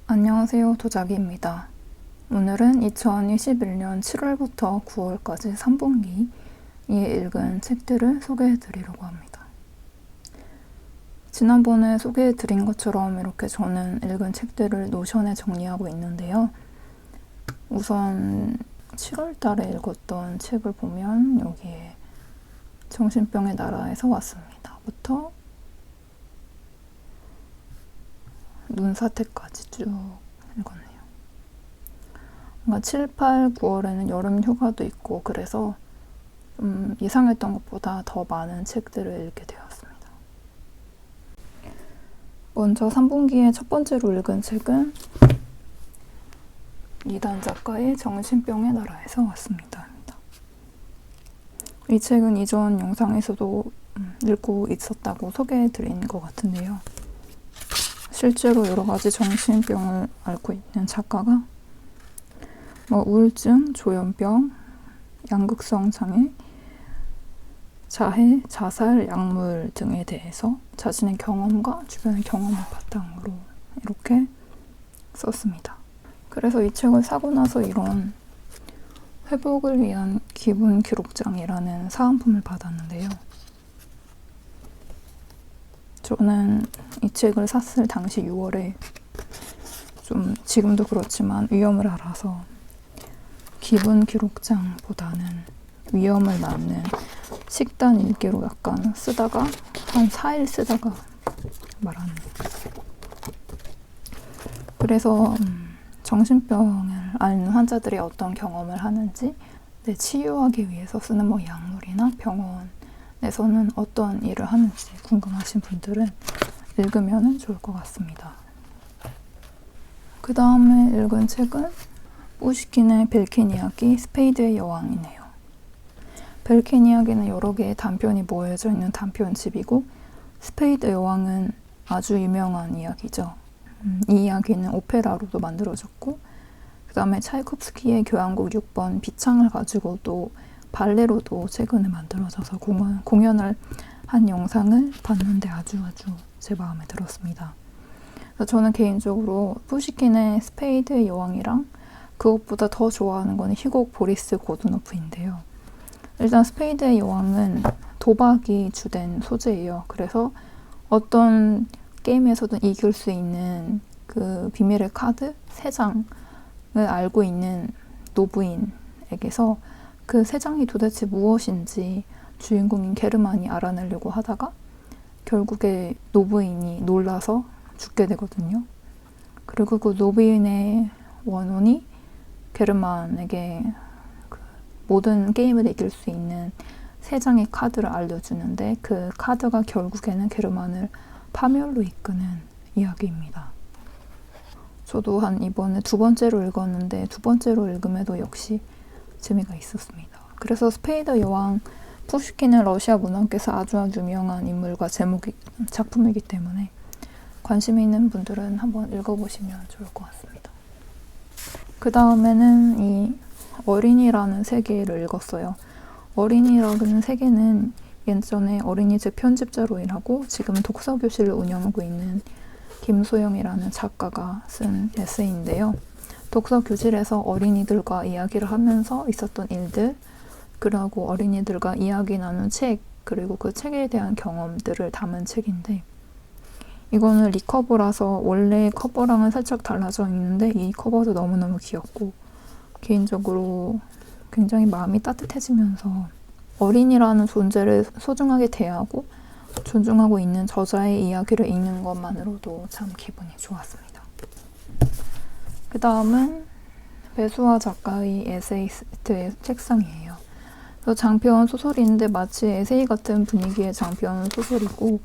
안녕하세요, 도자기입니다. 오늘은 2021년 7월부터 9월까지 3분기에 읽은 책들을 소개해드리려고 합니다. 지난번에 소개해드린 것처럼 이렇게 저는 읽은 책들을 노션에 정리하고 있는데요. 우선 7월달에 읽었던 책을 보면 여기에 정신병의 나라에서 왔습니다. 부터 눈사태까지 쭉 읽었네요. 뭔가 7, 8, 9월에는 여름 휴가도 있고 그래서 좀 예상했던 것보다 더 많은 책들을 읽게 되었습니다. 먼저 3분기에 첫 번째로 읽은 책은 이단 작가의 정신병의 나라에서 왔습니다. 이 책은 이전 영상에서도 읽고 있었다고 소개해드린 것 같은데요. 실제로 여러 가지 정신병을 앓고 있는 작가가 우울증, 조현병, 양극성 장애, 자해, 자살, 약물 등에 대해서 자신의 경험과 주변의 경험을 바탕으로 이렇게 썼습니다. 그래서 이 책을 사고 나서 이런 회복을 위한 기분 기록장이라는 사은품을 받았는데요. 저는 이 책을 샀을 당시 6월에 좀 지금도 그렇지만 위험을 알아서 기분 기록장보다는 위험을 막는 식단 일기로 약간 쓰다가 한 4일 쓰다가 말았네요. 그래서 정신병을 앓는 환자들이 어떤 경험을 하는지 치유하기 위해서 쓰는 약물이나 병원에서는 어떤 일을 하는지 궁금하신 분들은 읽으면 좋을 것 같습니다. 그 다음에 읽은 책은 푸시킨의 벨킨 이야기, 스페이드의 여왕이네요. 벨킨 이야기는 여러 개의 단편이 모여져 있는 단편집이고 스페이드 여왕은 아주 유명한 이야기죠. 이 이야기는 오페라로도 만들어졌고 그 다음에 차이콥스키의 교향곡 6번 비창을 가지고도 발레로도 최근에 만들어져서 공연을 한 영상을 봤는데 아주 제 마음에 들었습니다. 그래서 저는 개인적으로 푸시킨의 스페이드의 여왕이랑 그것보다 더 좋아하는 거는 희곡 보리스 고두노프인데요. 일단 스페이드의 여왕은 도박이 주된 소재예요. 그래서 어떤 게임에서도 이길 수 있는 그 비밀의 카드 3장을 알고 있는 노부인에게서 그 3장이 도대체 무엇인지 주인공인 게르만이 알아내려고 하다가 결국에 노부인이 놀라서 죽게 되거든요. 그리고 그 노부인의 원혼이 게르만에게 그 모든 게임을 이길 수 있는 3장의 카드를 알려주는데 그 카드가 결국에는 게르만을 파멸로 이끄는 이야기입니다. 저도 이번에 2번째로 읽었는데 2번째로 읽음에도 역시 재미가 있었습니다. 그래서 스페이드 여왕, 푸시킨은 러시아 문학계에서 아주 유명한 인물과 작품이기 때문에 관심 있는 분들은 한번 읽어보시면 좋을 것 같습니다. 그 다음에는 이 어린이라는 세계를 읽었어요. 어린이라는 세계는 예전에 어린이책 편집자로 일하고 지금은 독서교실을 운영하고 있는 김소영이라는 작가가 쓴 에세이인데요. 독서교실에서 어린이들과 이야기를 하면서 있었던 일들, 그리고 어린이들과 이야기 나눈 책, 그리고 그 책에 대한 경험들을 담은 책인데 이거는 리커버라서 원래 커버랑은 살짝 달라져 있는데 이 커버도 너무너무 귀엽고 개인적으로 굉장히 마음이 따뜻해지면서 어린이라는 존재를 소중하게 대하고 존중하고 있는 저자의 이야기를 읽는 것만으로도 참 기분이 좋았습니다. 그 다음은 배수아 작가의 에세이스트의 책상이에요. 장편 소설인데 마치 에세이 같은 분위기의 장편 소설이고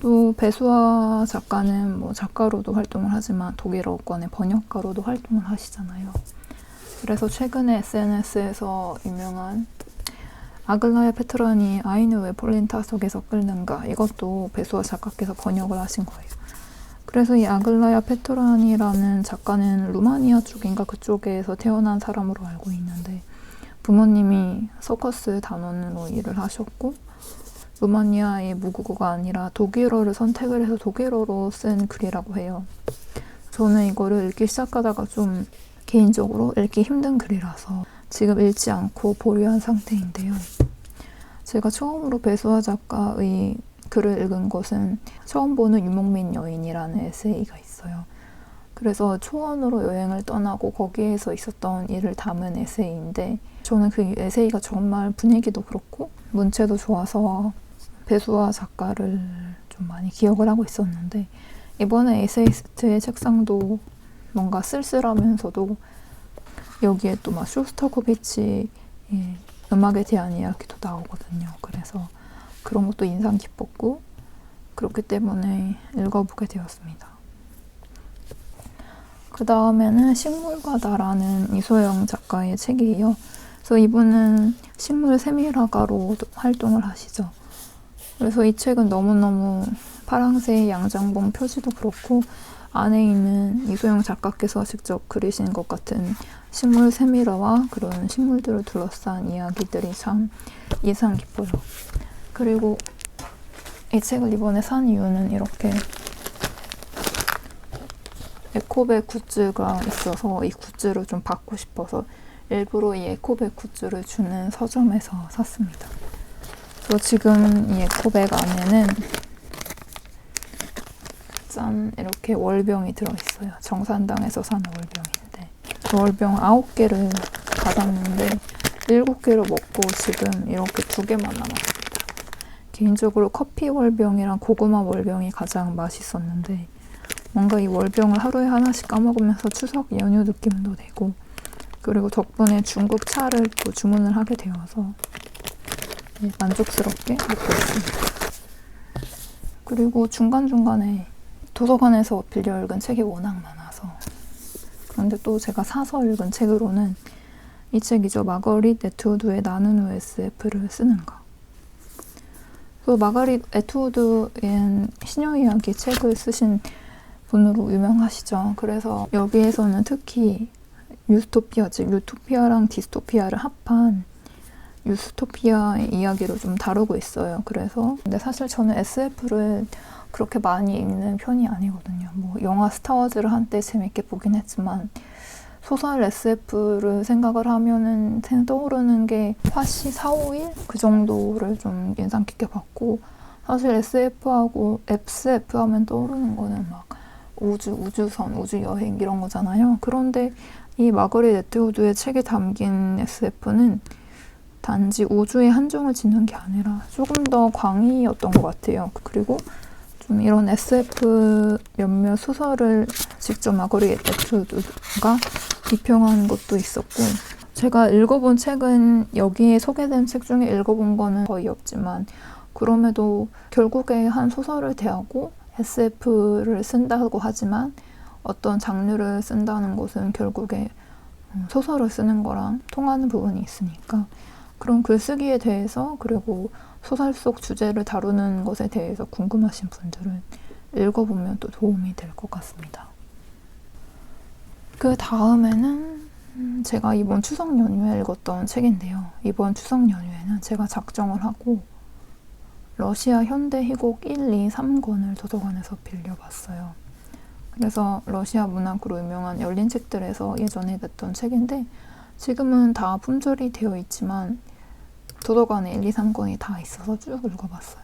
또 배수아 작가는 작가로도 활동을 하지만 독일어권의 번역가로도 활동을 하시잖아요. 그래서 최근에 SNS에서 유명한 아글라야 페트라니 아이는 왜 폴린 타석에서 끓는가 이것도 배수아 작가께서 번역을 하신 거예요. 그래서 이 아글라야 페트라니라는 작가는 루마니아 쪽인가 그쪽에서 태어난 사람으로 알고 있는데 부모님이 서커스 단원으로 일을 하셨고 루마니아의 모국어가 아니라 독일어를 선택을 해서 독일어로 쓴 글이라고 해요. 저는 이거를 읽기 시작하다가 좀 개인적으로 읽기 힘든 글이라서 지금 읽지 않고 보류한 상태인데요. 제가 처음으로 배수아 작가의 글을 읽은 것은 처음 보는 유목민 여인이라는 에세이가 있어요. 그래서 초원으로 여행을 떠나고 거기에서 있었던 일을 담은 에세이인데 저는 그 에세이가 정말 분위기도 그렇고 문체도 좋아서 배수아 작가를 좀 많이 기억을 하고 있었는데 이번에 에세이스트의 책상도 뭔가 쓸쓸하면서도 여기에 또 막 쇼스타코비치 음악에 대한 이야기도 나오거든요. 그래서 그런 것도 인상 깊었고 그렇기 때문에 읽어보게 되었습니다. 그 다음에는 식물과다라는 이소영 작가의 책이에요. 그래서 이분은 식물 세밀화가로 활동을 하시죠. 그래서 이 책은 너무너무 파랑새 양장본 표지도 그렇고 안에 있는 이소영 작가께서 직접 그리신 것 같은 식물 세밀화와 그런 식물들을 둘러싼 이야기들이 참 인상 깊어요. 그리고 이 책을 이번에 산 이유는 이렇게 에코백 굿즈가 있어서 이 굿즈를 좀 받고 싶어서 일부러 이 에코백 굿즈를 주는 서점에서 샀습니다. 그래서 지금 이 에코백 안에는 짠 이렇게 월병이 들어있어요. 정산당에서 산 월병인데 월병 9개를 받았는데 7개를 먹고 지금 이렇게 2개만 남았습니다. 개인적으로 커피 월병이랑 고구마 월병이 가장 맛있었는데 뭔가 이 월병을 하루에 하나씩 까먹으면서 추석 연휴 느낌도 내고 그리고 덕분에 중국 차를 또 주문을 하게 되어서 만족스럽게 먹고 있습니다. 그리고 중간중간에 도서관에서 빌려 읽은 책이 워낙 많아서 그런데 또 제가 사서 읽은 책으로는 이 책이죠. 마거릿 에투우드의 나는 왜 SF를 쓰는가. 그 마거릿 에투우드엔 시녀 이야기 책을 쓰신 분으로 유명하시죠. 그래서 여기에서는 특히 유스토피아, 즉 유토피아랑 디스토피아를 합한 유스토피아의 이야기를 좀 다루고 있어요. 그래서 근데 사실 저는 SF를 그렇게 많이 읽는 편이 아니거든요. 뭐 영화 스타워즈를 한때 재밌게 보긴 했지만 소설 SF를 생각을 하면은 떠오르는 게 화씨 4, 5일? 그 정도를 좀 인상 깊게 봤고 사실 SF하고 SF 하면 떠오르는 거는 막 우주선, 우주여행 이런 거잖아요. 그런데 이 마거릿 에투우드의 책에 담긴 SF는 단지 우주에 한정을 짓는 게 아니라 조금 더 광의였던 것 같아요. 그리고 좀 이런 SF 몇몇 소설을 직접 마거릿 에투우드가 비평한 것도 있었고 제가 읽어본 책은 여기에 소개된 책 중에 읽어본 거는 거의 없지만 그럼에도 결국에 한 소설을 대하고 SF를 쓴다고 하지만 어떤 장르를 쓴다는 것은 결국에 소설을 쓰는 거랑 통하는 부분이 있으니까 그런 글쓰기에 대해서 그리고 소설 속 주제를 다루는 것에 대해서 궁금하신 분들은 읽어보면 또 도움이 될 것 같습니다. 그 다음에는 제가 이번 추석 연휴에 읽었던 책인데요. 이번 추석 연휴에는 제가 작정을 하고 러시아 현대 희곡 1, 2, 3권을 도서관에서 빌려봤어요. 그래서 러시아 문학으로 유명한 열린 책들에서 예전에 냈던 책인데 지금은 다 품절이 되어 있지만 도서관에 1, 2, 3권이 다 있어서 쭉 읽어봤어요.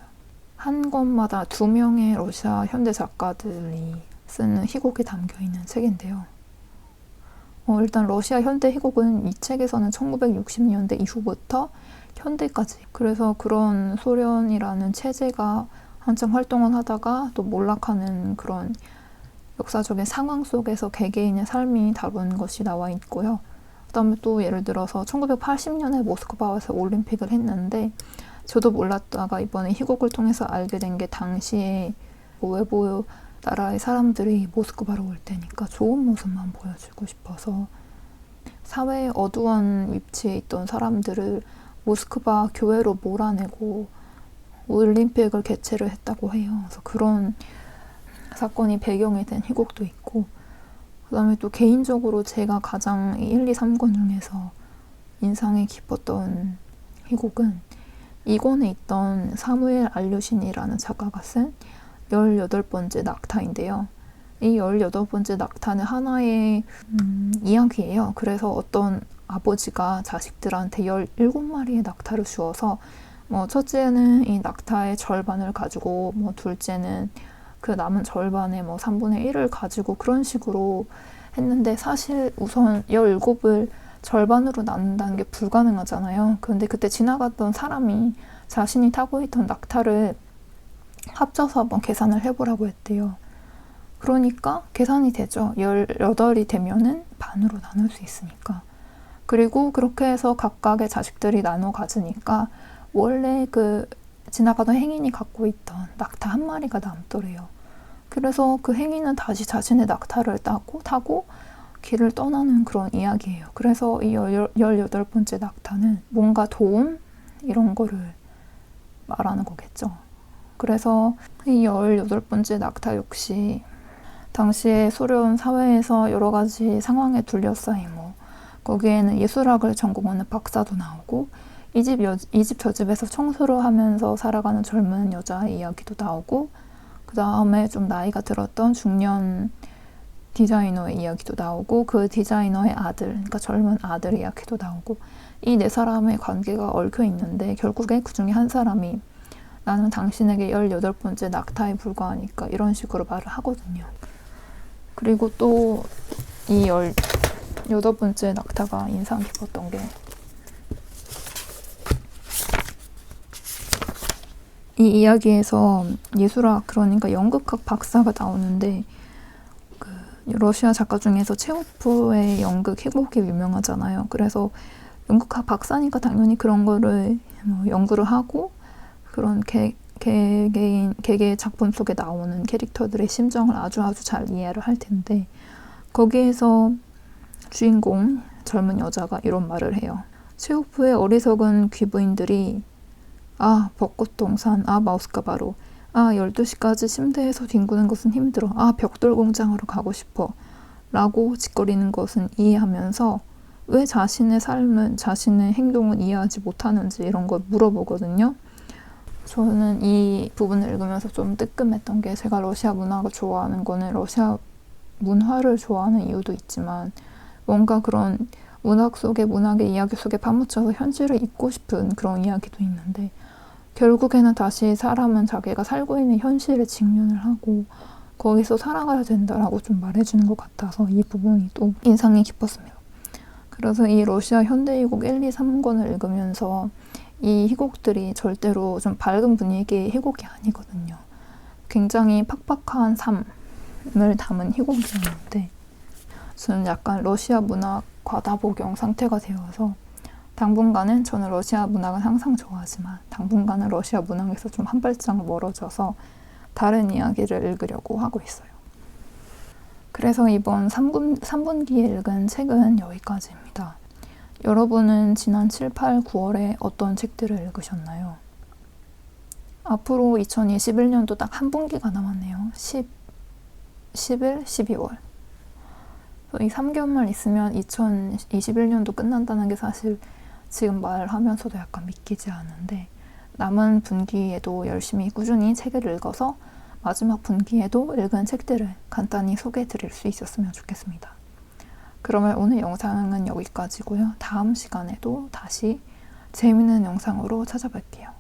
한 권마다 2명의 러시아 현대 작가들이 쓰는 희곡이 담겨있는 책인데요. 일단 러시아 현대 희곡은 이 책에서는 1960년대 이후부터 현대까지 그래서 그런 소련이라는 체제가 한참 활동을 하다가 또 몰락하는 그런 역사적인 상황 속에서 개개인의 삶이 다룬 것이 나와 있고요. 그다음에 또 예를 들어서 1980년에 모스크바에서 올림픽을 했는데 저도 몰랐다가 이번에 희곡을 통해서 알게 된 게 당시에 외부 나라의 사람들이 모스크바로 올 때니까 좋은 모습만 보여주고 싶어서 사회의 어두운 위치에 있던 사람들을 모스크바 교회로 몰아내고 올림픽을 개최를 했다고 해요. 그래서 그런 사건이 배경이 된 희곡도 있고 그 다음에 또 개인적으로 제가 가장 1, 2, 3권 중에서 인상이 깊었던 희곡은 2권에 있던 사무엘 알류신이라는 작가가 쓴 18번째 낙타인데요. 이 18번째 낙타는 하나의 이야기예요. 그래서 어떤 아버지가 자식들한테 17마리의 낙타를 주어서 첫째는 이 낙타의 절반을 가지고 둘째는 그 남은 절반의 3분의 1을 가지고 그런 식으로 했는데, 사실 우선 17을 절반으로 나눈다는 게 불가능하잖아요. 그런데 그때 지나갔던 사람이 자신이 타고 있던 낙타를 합쳐서 한번 계산을 해보라고 했대요. 그러니까 계산이 되죠. 18이 되면은 반으로 나눌 수 있으니까. 그리고 그렇게 해서 각각의 자식들이 나눠 가지니까 원래 그 지나가던 행인이 갖고 있던 낙타 한 마리가 남더래요. 그래서 그 행인은 다시 자신의 낙타를 타고 길을 떠나는 그런 이야기예요. 그래서 이 18번째 낙타는 뭔가 도움? 이런 거를 말하는 거겠죠. 그래서 이 18번째 낙타 역시 당시에 소련 사회에서 여러 가지 상황에 둘러싸인 거기에는 예술학을 전공하는 박사도 나오고 이 집 저 집에서 청소를 하면서 살아가는 젊은 여자의 이야기도 나오고, 그 다음에 좀 나이가 들었던 중년 디자이너의 이야기도 나오고, 그 디자이너의 아들, 그러니까 젊은 아들 이야기도 나오고, 이 네 사람의 관계가 얽혀 있는데 결국에 그 중에 한 사람이 나는 당신에게 18번째 낙타에 불과하니까 이런 식으로 말을 하거든요. 그리고 또 이 18번째 낙타가 인상 깊었던 게, 이 이야기에서 예술학, 그러니까 연극학 박사가 나오는데, 그 러시아 작가 중에서 체호프의 연극 희곡이 유명하잖아요. 그래서 연극학 박사니까 당연히 그런 거를 연구를 하고 그런 개개의 작품 속에 나오는 캐릭터들의 심정을 아주 잘 이해를 할 텐데, 거기에서 주인공 젊은 여자가 이런 말을 해요. 체호프의 어리석은 귀부인들이 벚꽃동산, 마우스가바로, 12시까지 침대에서 뒹구는 것은 힘들어, 벽돌 공장으로 가고 싶어 라고 짓거리는 것은 이해하면서 왜 자신의 삶은, 자신의 행동은 이해하지 못하는지 이런 걸 물어보거든요. 저는 이 부분을 읽으면서 좀 뜨끔했던 게, 제가 러시아 문학을 좋아하는 거는 러시아 문화를 좋아하는 이유도 있지만 뭔가 그런 문학 속에, 문학의 이야기 속에 파묻혀서 현실을 잊고 싶은 그런 이야기도 있는데, 결국에는 다시 사람은 자기가 살고 있는 현실에 직면을 하고 거기서 살아가야 된다라고 좀 말해주는 것 같아서 이 부분이 또 인상이 깊었습니다. 그래서 이 러시아 현대희곡 1, 2, 3권을 읽으면서 이 희곡들이 절대로 좀 밝은 분위기의 희곡이 아니거든요. 굉장히 팍팍한 삶을 담은 희곡이었는데, 저는 약간 러시아 문학 과다복용 상태가 되어서 당분간은, 저는 러시아 문학은 항상 좋아하지만 당분간은 러시아 문학에서 좀 한 발짝 멀어져서 다른 이야기를 읽으려고 하고 있어요. 그래서 이번 3분기에 읽은 책은 여기까지입니다. 여러분은 지난 7, 8, 9월에 어떤 책들을 읽으셨나요? 앞으로 2021년도 딱 한 분기가 남았네요. 11, 12월. 이 3개월만 있으면 2021년도 끝난다는 게 사실 지금 말하면서도 약간 믿기지 않은데, 남은 분기에도 열심히 꾸준히 책을 읽어서 마지막 분기에도 읽은 책들을 간단히 소개해 드릴 수 있었으면 좋겠습니다. 그러면 오늘 영상은 여기까지고요. 다음 시간에도 다시 재미있는 영상으로 찾아뵐게요.